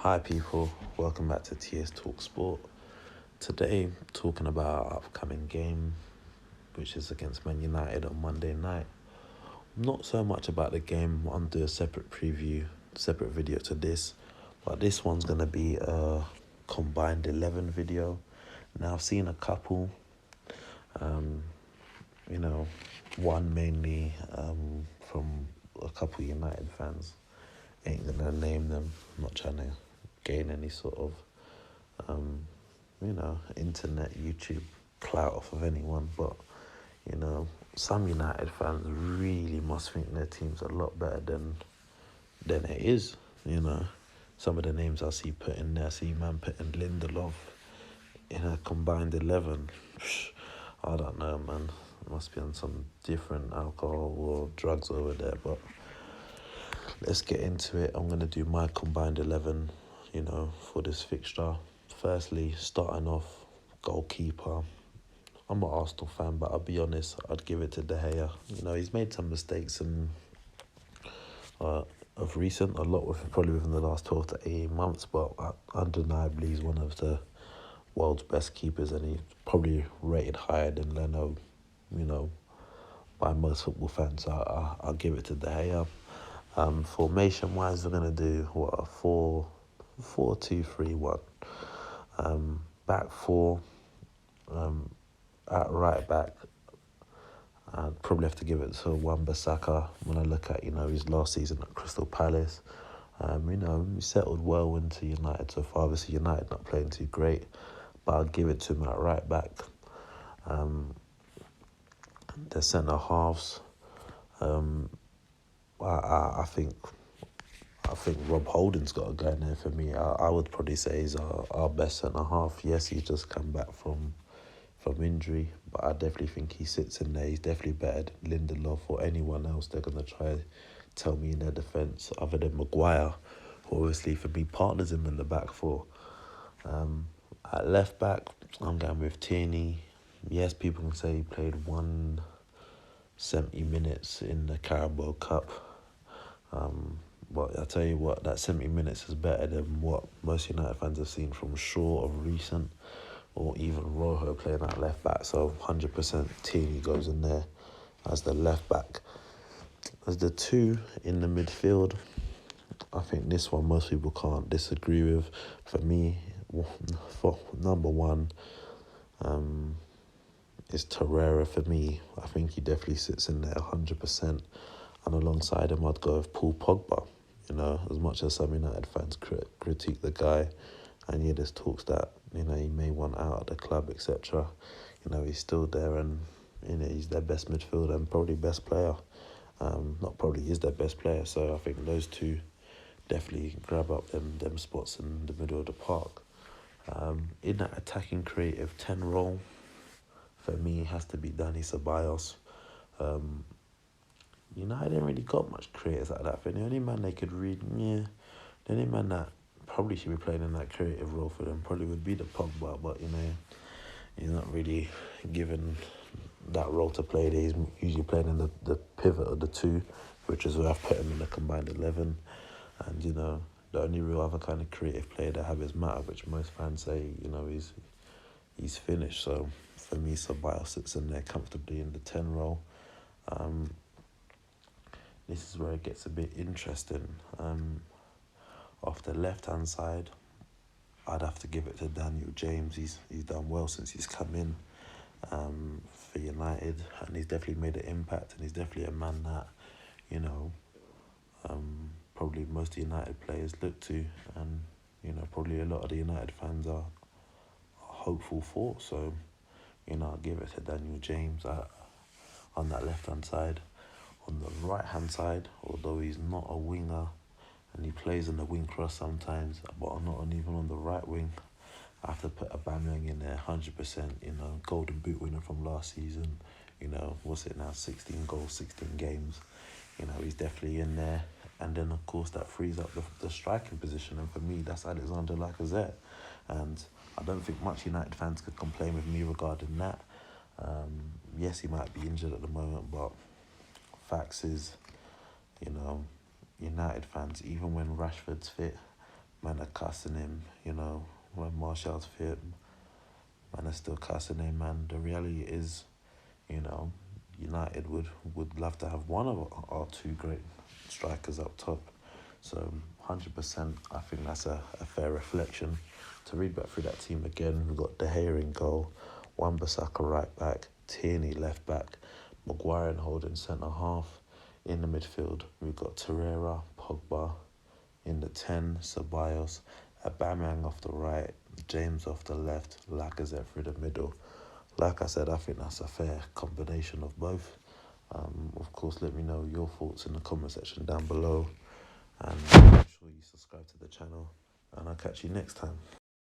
Hi people, welcome back to TS Talk Sport. Today, talking about our upcoming game, which is against Man United on Monday night. Not so much about the game, I'll do a separate preview, separate video to this, but this one's going to be a combined 11 video. Now I've seen a couple, um, one mainly from a couple United fans. Ain't gonna name them, I'm not trying to gain any sort of internet, YouTube clout off of anyone, but, some United fans really must think their team's a lot better than it is, Some of the names I see put in there, I see man putting Lindelof in a combined 11. I don't know, man. Must be on some different alcohol or drugs over there, but let's get into it. I'm going to do my combined 11, for this fixture. Firstly, starting off, goalkeeper. I'm an Arsenal fan, but I'll be honest, I'd give it to De Gea. He's made some mistakes of recent, a lot probably within the last 12 to 18 months, but undeniably he's one of the world's best keepers, and he's probably rated higher than Leno, by most football fans. I'll give it to De Gea. Formation-wise, we're going to do, a 4-2-3-1. Back four, at right back, I'd probably have to give it to Wan-Bissaka when I look at, his last season at Crystal Palace. He settled well into United so far. Obviously, United not playing too great, but I'd give it to him at right back. The centre-halves, I think Rob Holding's got a go in there for me. I would probably say he's our best centre-half. Yes, he's just come back from injury, but I definitely think he sits in there. He's definitely better than Lindelof or anyone else they're going to try tell me in their defence, other than Maguire, who obviously for me partners him in the back four. At left back, I'm going with Tierney. Yes, people can say he played 170 minutes in the Carabao Cup. But I'll tell you what, that 70 minutes is better than what most United fans have seen from Shaw of recent, or even Rojo playing at left back. So 100% Tierney goes in there as the left back. As the two in the midfield, I think this one most people can't disagree with. For me, for number one, is Torreira for me. I think he definitely sits in there 100%. And alongside him, I'd go with Paul Pogba. As much as some United fans critique the guy, and there's talks that, he may want out of the club, etc. He's still there, and, he's their best midfielder and probably best player. Not probably, is their best player. So I think those two definitely grab up them spots in the middle of the park. In that attacking creative 10 role, for me, it has to be Dani Ceballos. United ain't really got much creators like that. The only man they could read, the only man that probably should be playing in that creative role for them probably would be the Pogba, but, he's not really given that role to play. He's usually playing in the pivot of the two, which is where I've put him in the combined 11. And, the only real other kind of creative player that have is Mata, which most fans say, he's finished. So, for me, Ceballos sits in there comfortably in the 10 role. This is where it gets a bit interesting. Off the left-hand side, I'd have to give it to Daniel James. He's done well since he's come in for United, and he's definitely made an impact, and he's definitely a man that, probably most United players look to, and, probably a lot of the United fans are hopeful for. So, I'll give it to Daniel James on that left-hand side. On the right-hand side, although he's not a winger, and he plays in the wing cross sometimes, but not even on the right wing, I have to put Aubameyang in there 100%, golden boot winner from last season, what's it now, 16 goals, 16 games, he's definitely in there. And then, of course, that frees up the striking position, and for me, that's Alexander Lacazette. And I don't think much United fans could complain with me regarding that. Yes, he might be injured at the moment, but facts is, United fans, even when Rashford's fit, man are cussing him, you know, when Martial's fit, man are still cussing him, and the reality is, you know, United would love to have one of our two great strikers up top. So 100%, I think that's a fair reflection. To read back through that team again, we've got De Gea in goal, Wan-Bissaka right back, Tierney left back, Maguire and Holding centre half. In the midfield, we've got Torreira, Pogba. In the 10, Ceballos, Aubameyang off the right, James off the left, Lacazette through the middle. Like I said, I think that's a fair combination of both. Of course, let me know your thoughts in the comment section down below. And make sure you subscribe to the channel. And I'll catch you next time.